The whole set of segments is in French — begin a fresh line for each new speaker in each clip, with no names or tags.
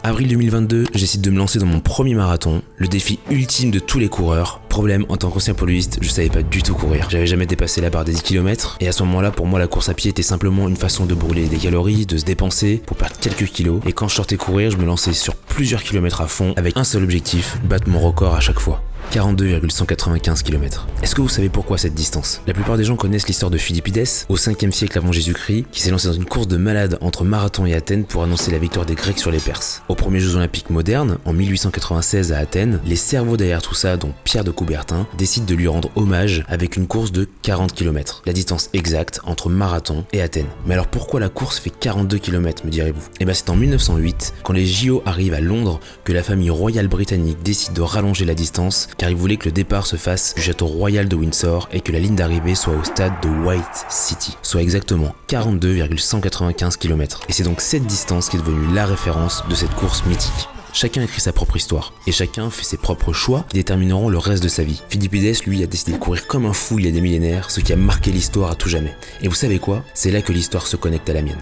Avril 2022, je décide de me lancer dans mon premier marathon, le défi ultime de tous les coureurs. Problème, en tant qu'ancien poloiste, je savais pas du tout courir. J'avais jamais dépassé la barre des 10 km, et à ce moment-là, pour moi, la course à pied était simplement une façon de brûler des calories, de se dépenser, pour perdre quelques kilos. Et quand je sortais courir, je me lançais sur plusieurs kilomètres à fond, avec un seul objectif, battre mon record à chaque fois. 42,195 km. Est-ce que vous savez pourquoi cette distance? La plupart des gens connaissent l'histoire de Philippides, au 5e siècle avant Jésus-Christ, qui s'est lancé dans une course de malade entre Marathon et Athènes pour annoncer la victoire des Grecs sur les Perses. Aux premiers Jeux Olympiques modernes, en 1896 à Athènes, les cerveaux derrière tout ça, dont Pierre de Coubertin, décident de lui rendre hommage avec une course de 40 km, la distance exacte entre Marathon et Athènes. Mais alors pourquoi la course fait 42 km, me direz-vous? Eh bien c'est en 1908, quand les JO arrivent à Londres, que la famille royale britannique décide de rallonger la distance, car ils voulaient que le départ se fasse du château royal de Windsor et que la ligne d'arrivée soit au stade de White City, soit exactement 42,195 km. Et c'est donc cette distance qui est devenue la référence de cette course mythique. Chacun écrit sa propre histoire, et chacun fait ses propres choix qui détermineront le reste de sa vie. Philippides, lui, a décidé de courir comme un fou il y a des millénaires, ce qui a marqué l'histoire à tout jamais. Et vous savez quoi? C'est là que l'histoire se connecte à la mienne.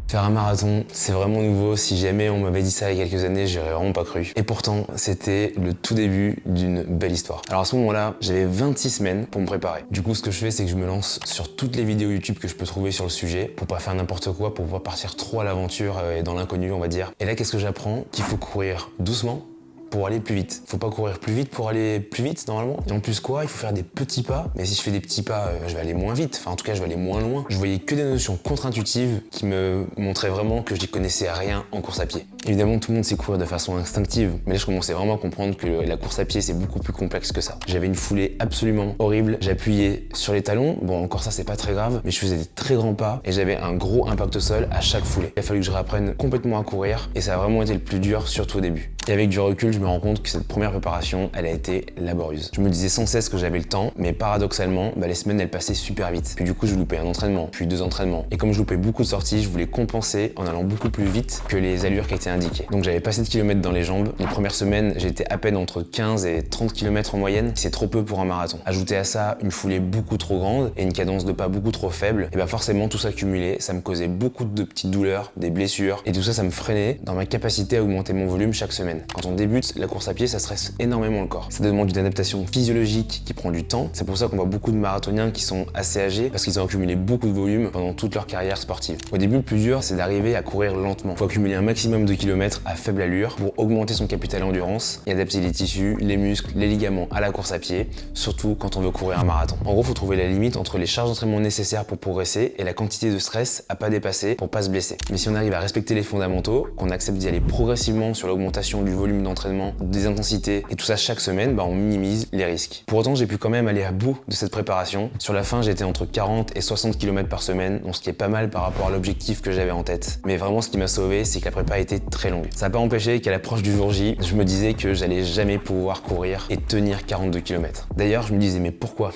Faire un marathon, c'est vraiment nouveau. Si jamais on m'avait dit ça il y a quelques années, j'aurais vraiment pas cru. Et pourtant, c'était le tout début d'une belle histoire. Alors à ce moment-là, j'avais 26 semaines pour me préparer. Du coup, ce que je fais, c'est que je me lance sur toutes les vidéos YouTube que je peux trouver sur le sujet pour pas faire n'importe quoi, pour pas partir trop à l'aventure et dans l'inconnu, on va dire. Et là, qu'est-ce que j'apprends? Qu'il faut courir doucement pour aller plus vite. Faut pas courir plus vite pour aller plus vite normalement. Et en plus quoi, il faut faire des petits pas. Mais si je fais des petits pas, je vais aller moins vite. Enfin en tout cas, je vais aller moins loin. Je voyais que des notions contre-intuitives qui me montraient vraiment que je n'y connaissais rien en course à pied. Évidemment, tout le monde sait courir de façon instinctive. Mais là, je commençais vraiment à comprendre que la course à pied, c'est beaucoup plus complexe que ça. J'avais une foulée absolument horrible. J'appuyais sur les talons. Bon, encore ça, c'est pas très grave. Mais je faisais des très grands pas et j'avais un gros impact au sol à chaque foulée. Il a fallu que je réapprenne complètement à courir et ça a vraiment été le plus dur, surtout au début. Et avec du recul, je me rends compte que cette première préparation, elle a été laborieuse. Je me disais sans cesse que j'avais le temps, mais paradoxalement, les semaines, elles passaient super vite. Puis du coup, je loupais un entraînement, puis 2 entraînements. Et comme je loupais beaucoup de sorties, je voulais compenser en allant beaucoup plus vite que les allures qui étaient indiquées. Donc j'avais passé de kilomètres dans les jambes. Les premières semaines, j'étais à peine entre 15 et 30 km en moyenne. C'est trop peu pour un marathon. Ajouter à ça une foulée beaucoup trop grande et une cadence de pas beaucoup trop faible, et forcément tout ça cumulé, ça me causait beaucoup de petites douleurs, des blessures, et tout ça, ça me freinait dans ma capacité à augmenter mon volume chaque semaine. Quand on débute la course à pied, ça stresse énormément le corps. Ça demande une adaptation physiologique qui prend du temps. C'est pour ça qu'on voit beaucoup de marathoniens qui sont assez âgés parce qu'ils ont accumulé beaucoup de volume pendant toute leur carrière sportive. Au début, le plus dur, c'est d'arriver à courir lentement. Il faut accumuler un maximum de kilomètres à faible allure pour augmenter son capital endurance et adapter les tissus, les muscles, les ligaments à la course à pied, surtout quand on veut courir un marathon. En gros, il faut trouver la limite entre les charges d'entraînement nécessaires pour progresser et la quantité de stress à pas dépasser pour pas se blesser. Mais si on arrive à respecter les fondamentaux, qu'on accepte d'y aller progressivement sur l'augmentation du volume d'entraînement, des intensités et tout ça chaque semaine, on minimise les risques. Pour autant, j'ai pu quand même aller à bout de cette préparation. Sur la fin, j'étais entre 40 et 60 km par semaine, donc ce qui est pas mal par rapport à l'objectif que j'avais en tête. Mais vraiment, ce qui m'a sauvé, c'est que la prépa était très longue. Ça n'a pas empêché qu'à l'approche du jour J, je me disais que j'allais jamais pouvoir courir et tenir 42 km. D'ailleurs, je me disais, mais pourquoi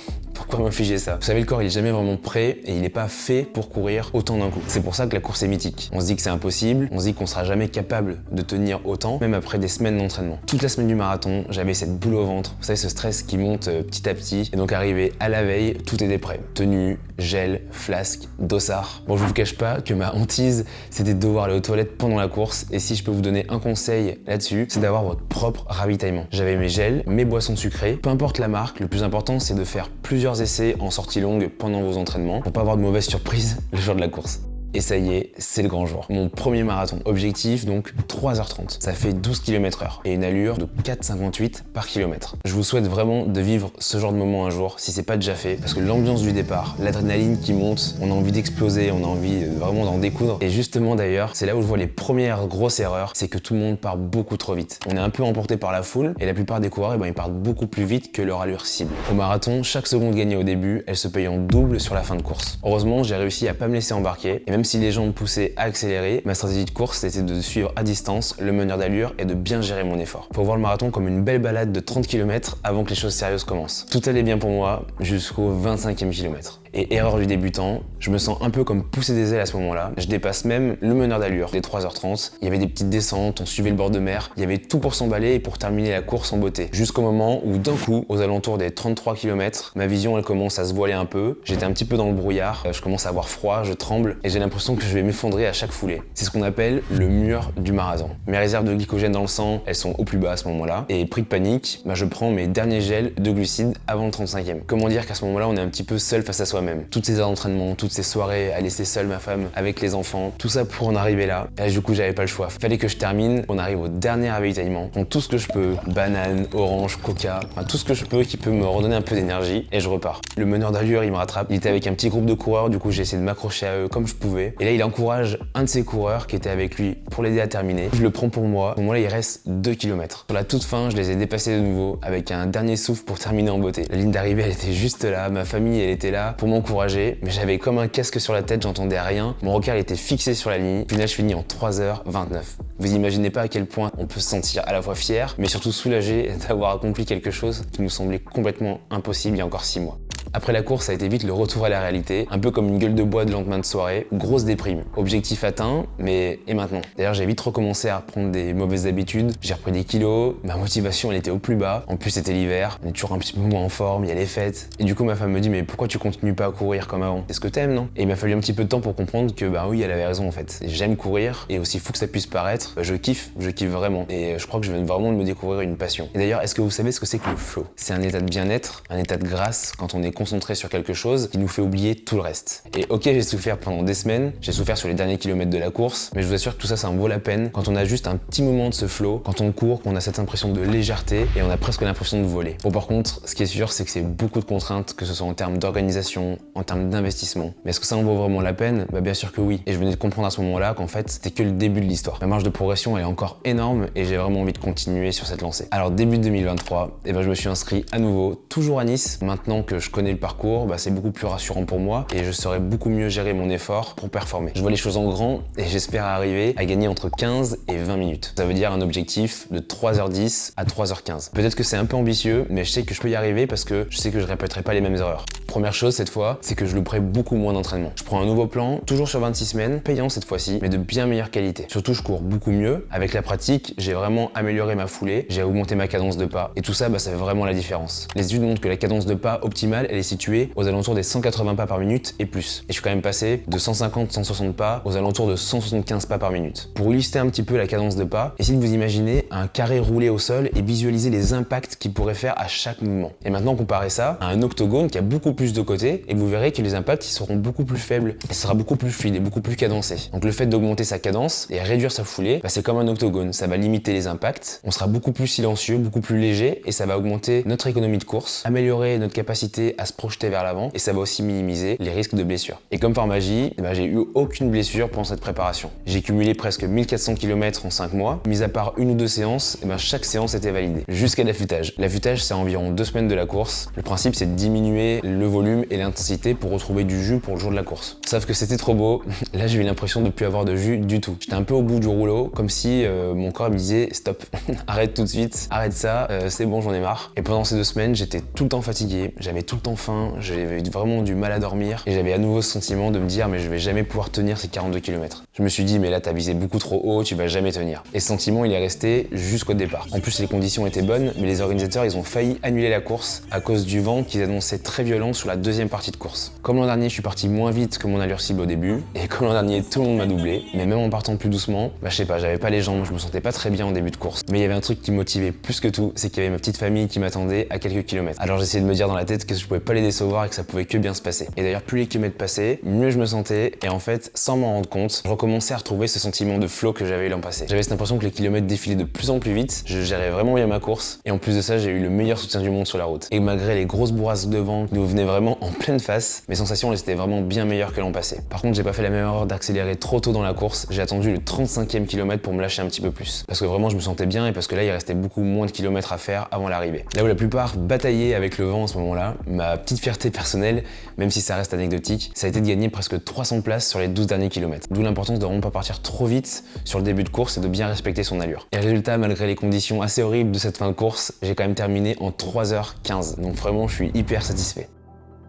m'infliger ça? Vous savez, le corps, il est jamais vraiment prêt et il n'est pas fait pour courir autant d'un coup. C'est pour ça que la course est mythique. On se dit que c'est impossible, on se dit qu'on sera jamais capable de tenir autant, même après des semaines d'entraînement. Toute la semaine du marathon, j'avais cette boule au ventre. Vous savez, ce stress qui monte petit à petit. Et donc, arrivé à la veille, tout était prêt. Tenue, gel, flasque, dossard. Bon, je vous cache pas que ma hantise, c'était de devoir aller aux toilettes pendant la course. Et si je peux vous donner un conseil là-dessus, c'est d'avoir votre propre ravitaillement. J'avais mes gels, mes boissons sucrées, peu importe la marque, le plus important, c'est de faire plusieurs essais en sortie longue pendant vos entraînements pour pas avoir de mauvaises surprises le jour de la course. Et ça y est, c'est le grand jour. Mon premier marathon. Objectif, donc 3h30. Ça fait 12 km/h et une allure de 4,58 par kilomètre. Je vous souhaite vraiment de vivre ce genre de moment un jour, si c'est pas déjà fait, parce que l'ambiance du départ, l'adrénaline qui monte, on a envie d'exploser, on a envie vraiment d'en découdre. Et justement d'ailleurs, c'est là où je vois les premières grosses erreurs, c'est que tout le monde part beaucoup trop vite. On est un peu emporté par la foule et la plupart des coureurs, ils partent beaucoup plus vite que leur allure cible. Au marathon, chaque seconde gagnée au début, elle se paye en double sur la fin de course. Heureusement, j'ai réussi à pas me laisser embarquer, et même si les gens me poussaient à accélérer, ma stratégie de course c'était de suivre à distance le meneur d'allure et de bien gérer mon effort. Faut voir le marathon comme une belle balade de 30 km avant que les choses sérieuses commencent. Tout allait bien pour moi jusqu'au 25e kilomètre. Et erreur du débutant, je me sens un peu comme pousser des ailes à ce moment-là. Je dépasse même le meneur d'allure des 3h30. Il y avait des petites descentes, on suivait le bord de mer, il y avait tout pour s'emballer et pour terminer la course en beauté. Jusqu'au moment où d'un coup, aux alentours des 33 km, ma vision elle commence à se voiler un peu. J'étais un petit peu dans le brouillard, je commence à avoir froid, je tremble et j'ai l'impression que je vais m'effondrer à chaque foulée. C'est ce qu'on appelle le mur du marathon. Mes réserves de glycogène dans le sang, elles sont au plus bas à ce moment-là. Et pris de panique, je prends mes derniers gels de glucides avant le 35e. Comment dire qu'à ce moment-là, on est un petit peu seul face à soi-même. Toutes ces heures d'entraînement, toutes ces soirées, à laisser seule ma femme avec les enfants, tout ça pour en arriver là. Et du coup, j'avais pas le choix. Fallait que je termine. On arrive au dernier ravitaillement. Donc tout ce que je peux, banane, orange, coca, tout ce que je peux qui peut me redonner un peu d'énergie et je repars. Le meneur d'allure, il me rattrape. Il était avec un petit groupe de coureurs, du coup j'ai essayé de m'accrocher à eux comme je pouvais. Et là, il encourage un de ses coureurs qui était avec lui pour l'aider à terminer. Je le prends pour moi. Au moment là, il reste 2 km. Sur la toute fin, je les ai dépassés de nouveau avec un dernier souffle pour terminer en beauté. La ligne d'arrivée, elle était juste là. Ma famille, elle était là pour m'encourager. Mais j'avais comme un casque sur la tête, j'entendais rien. Mon regard était fixé sur la ligne. Au final, je finis en 3h29. Vous imaginez pas à quel point on peut se sentir à la fois fier, mais surtout soulagé d'avoir accompli quelque chose qui nous semblait complètement impossible il y a encore 6 mois. Après la course, ça a été vite le retour à la réalité, un peu comme une gueule de bois de lendemain de soirée, grosse déprime. Objectif atteint, mais et maintenant? D'ailleurs, j'ai vite recommencé à reprendre des mauvaises habitudes, j'ai repris des kilos, ma motivation elle était au plus bas, en plus c'était l'hiver, on est toujours un petit peu moins en forme, il y a les fêtes. Et du coup, ma femme me dit mais pourquoi tu continues pas à courir comme avant? C'est ce que t'aimes, non? Et il m'a fallu un petit peu de temps pour comprendre que oui, elle avait raison en fait. J'aime courir, et aussi fou que ça puisse paraître, je kiffe vraiment. Et je crois que je viens vraiment de me découvrir une passion. Et d'ailleurs, est-ce que vous savez ce que c'est que le flow? C'est un état de bien-être, un état de grâce quand on est concentré sur quelque chose qui nous fait oublier tout le reste. Et ok, j'ai souffert pendant des semaines, j'ai souffert sur les derniers kilomètres de la course, mais je vous assure que tout ça, ça en vaut la peine quand on a juste un petit moment de ce flow, quand on court, qu'on a cette impression de légèreté et on a presque l'impression de voler. Bon, par contre, ce qui est sûr, c'est que c'est beaucoup de contraintes, que ce soit en termes d'organisation, en termes d'investissement. Mais est-ce que ça en vaut vraiment la peine? Bien sûr que oui. Et je venais de comprendre à ce moment-là qu'en fait, c'était que le début de l'histoire. Ma marge de progression, elle est encore énorme et j'ai vraiment envie de continuer sur cette lancée. Alors, début 2023, je me suis inscrit à nouveau, toujours à Nice. Maintenant que je connais le parcours, c'est beaucoup plus rassurant pour moi et je saurais beaucoup mieux gérer mon effort pour performer. Je vois les choses en grand et j'espère arriver à gagner entre 15 et 20 minutes. Ça veut dire un objectif de 3h10 à 3h15. Peut-être que c'est un peu ambitieux, mais je sais que je peux y arriver parce que je sais que je répéterai pas les mêmes erreurs. Première chose cette fois, c'est que je louperai beaucoup moins d'entraînement. Je prends un nouveau plan, toujours sur 26 semaines, payant cette fois-ci, mais de bien meilleure qualité. Surtout, je cours beaucoup mieux. Avec la pratique, j'ai vraiment amélioré ma foulée, j'ai augmenté ma cadence de pas et tout ça, ça fait vraiment la différence. Les études montrent que la cadence de pas optimale, elle est située aux alentours des 180 pas par minute et plus. Et je suis quand même passé de 150-160 pas aux alentours de 175 pas par minute. Pour illustrer un petit peu la cadence de pas, essayez de vous imaginer un carré roulé au sol et visualiser les impacts qu'il pourrait faire à chaque mouvement. Et maintenant, comparez ça à un octogone qui a beaucoup plus de côtés et vous verrez que les impacts ils seront beaucoup plus faibles et ce sera beaucoup plus fluide et beaucoup plus cadencé. Donc le fait d'augmenter sa cadence et réduire sa foulée, c'est comme un octogone. Ça va limiter les impacts, on sera beaucoup plus silencieux, beaucoup plus léger et ça va augmenter notre économie de course, améliorer notre capacité à se projeter vers l'avant et ça va aussi minimiser les risques de blessures. Et comme par magie, j'ai eu aucune blessure pendant cette préparation. J'ai cumulé presque 1400 km en 5 mois, mis à part une ou deux séances, chaque séance était validée. Jusqu'à l'affûtage. L'affûtage, c'est environ 2 semaines de la course. Le principe, c'est de diminuer le volume et l'intensité pour retrouver du jus pour le jour de la course. Sauf que c'était trop beau. Là, j'ai eu l'impression de ne plus avoir de jus du tout. J'étais un peu au bout du rouleau, comme si mon corps me disait stop, arrête tout de suite, arrête ça, c'est bon, j'en ai marre. Et pendant ces 2 semaines, j'étais tout le temps fatigué, j'avais tout le temps faim, j'avais vraiment du mal à dormir et j'avais à nouveau ce sentiment de me dire mais je vais jamais pouvoir tenir ces 42 km. Je me suis dit mais là t'as visé beaucoup trop haut, tu vas jamais tenir. Et ce sentiment il est resté jusqu'au départ. En plus les conditions étaient bonnes mais les organisateurs ils ont failli annuler la course à cause du vent qu'ils annonçaient très violent sur la deuxième partie de course. Comme l'an dernier je suis parti moins vite que mon allure cible au début et comme l'an dernier tout le monde m'a doublé, mais même en partant plus doucement, je sais pas, j'avais pas les jambes, je me sentais pas très bien en début de course. Mais il y avait un truc qui me motivait plus que tout, c'est qu'il y avait ma petite famille qui m'attendait à quelques kilomètres. Alors j'essayais de me dire dans la tête que je pouvais pas les décevoir et que ça pouvait que bien se passer. Et d'ailleurs plus les kilomètres passaient, mieux je me sentais et en fait sans m'en rendre compte, je recommençais à retrouver ce sentiment de flow que j'avais eu l'an passé. J'avais cette impression que les kilomètres défilaient de plus en plus vite, je gérais vraiment bien ma course et en plus de ça j'ai eu le meilleur soutien du monde sur la route. Et malgré les grosses bourrasques de vent qui nous venaient vraiment en pleine face, mes sensations elles étaient vraiment bien meilleures que l'an passé. Par contre j'ai pas fait la même erreur d'accélérer trop tôt dans la course, j'ai attendu le 35e kilomètre pour me lâcher un petit peu plus. Parce que vraiment je me sentais bien et parce que là il restait beaucoup moins de kilomètres à faire avant l'arrivée. Là où la plupart bataillaient avec le vent en ce moment-là, ma petite fierté personnelle, même si ça reste anecdotique, ça a été de gagner presque 300 places sur les 12 derniers kilomètres. D'où l'importance de vraiment pas partir trop vite sur le début de course et de bien respecter son allure. Et résultat, malgré les conditions assez horribles de cette fin de course, j'ai quand même terminé en 3h15. Donc vraiment, je suis hyper satisfait.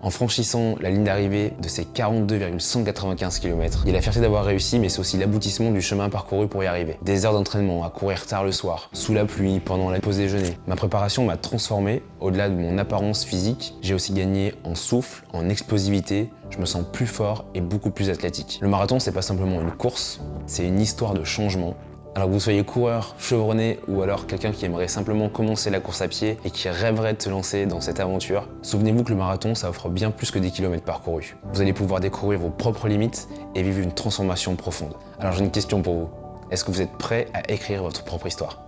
En franchissant la ligne d'arrivée de ces 42,195 km, il y a la fierté d'avoir réussi, mais c'est aussi l'aboutissement du chemin parcouru pour y arriver. Des heures d'entraînement à courir tard le soir, sous la pluie, pendant la pause déjeuner. Ma préparation m'a transformé. Au-delà de mon apparence physique, j'ai aussi gagné en souffle, en explosivité. Je me sens plus fort et beaucoup plus athlétique. Le marathon, c'est pas simplement une course, c'est une histoire de changement. Alors que vous soyez coureur, chevronné ou alors quelqu'un qui aimerait simplement commencer la course à pied et qui rêverait de se lancer dans cette aventure, souvenez-vous que le marathon, ça offre bien plus que des kilomètres parcourus. Vous allez pouvoir découvrir vos propres limites et vivre une transformation profonde. Alors j'ai une question pour vous. Est-ce que vous êtes prêt à écrire votre propre histoire ?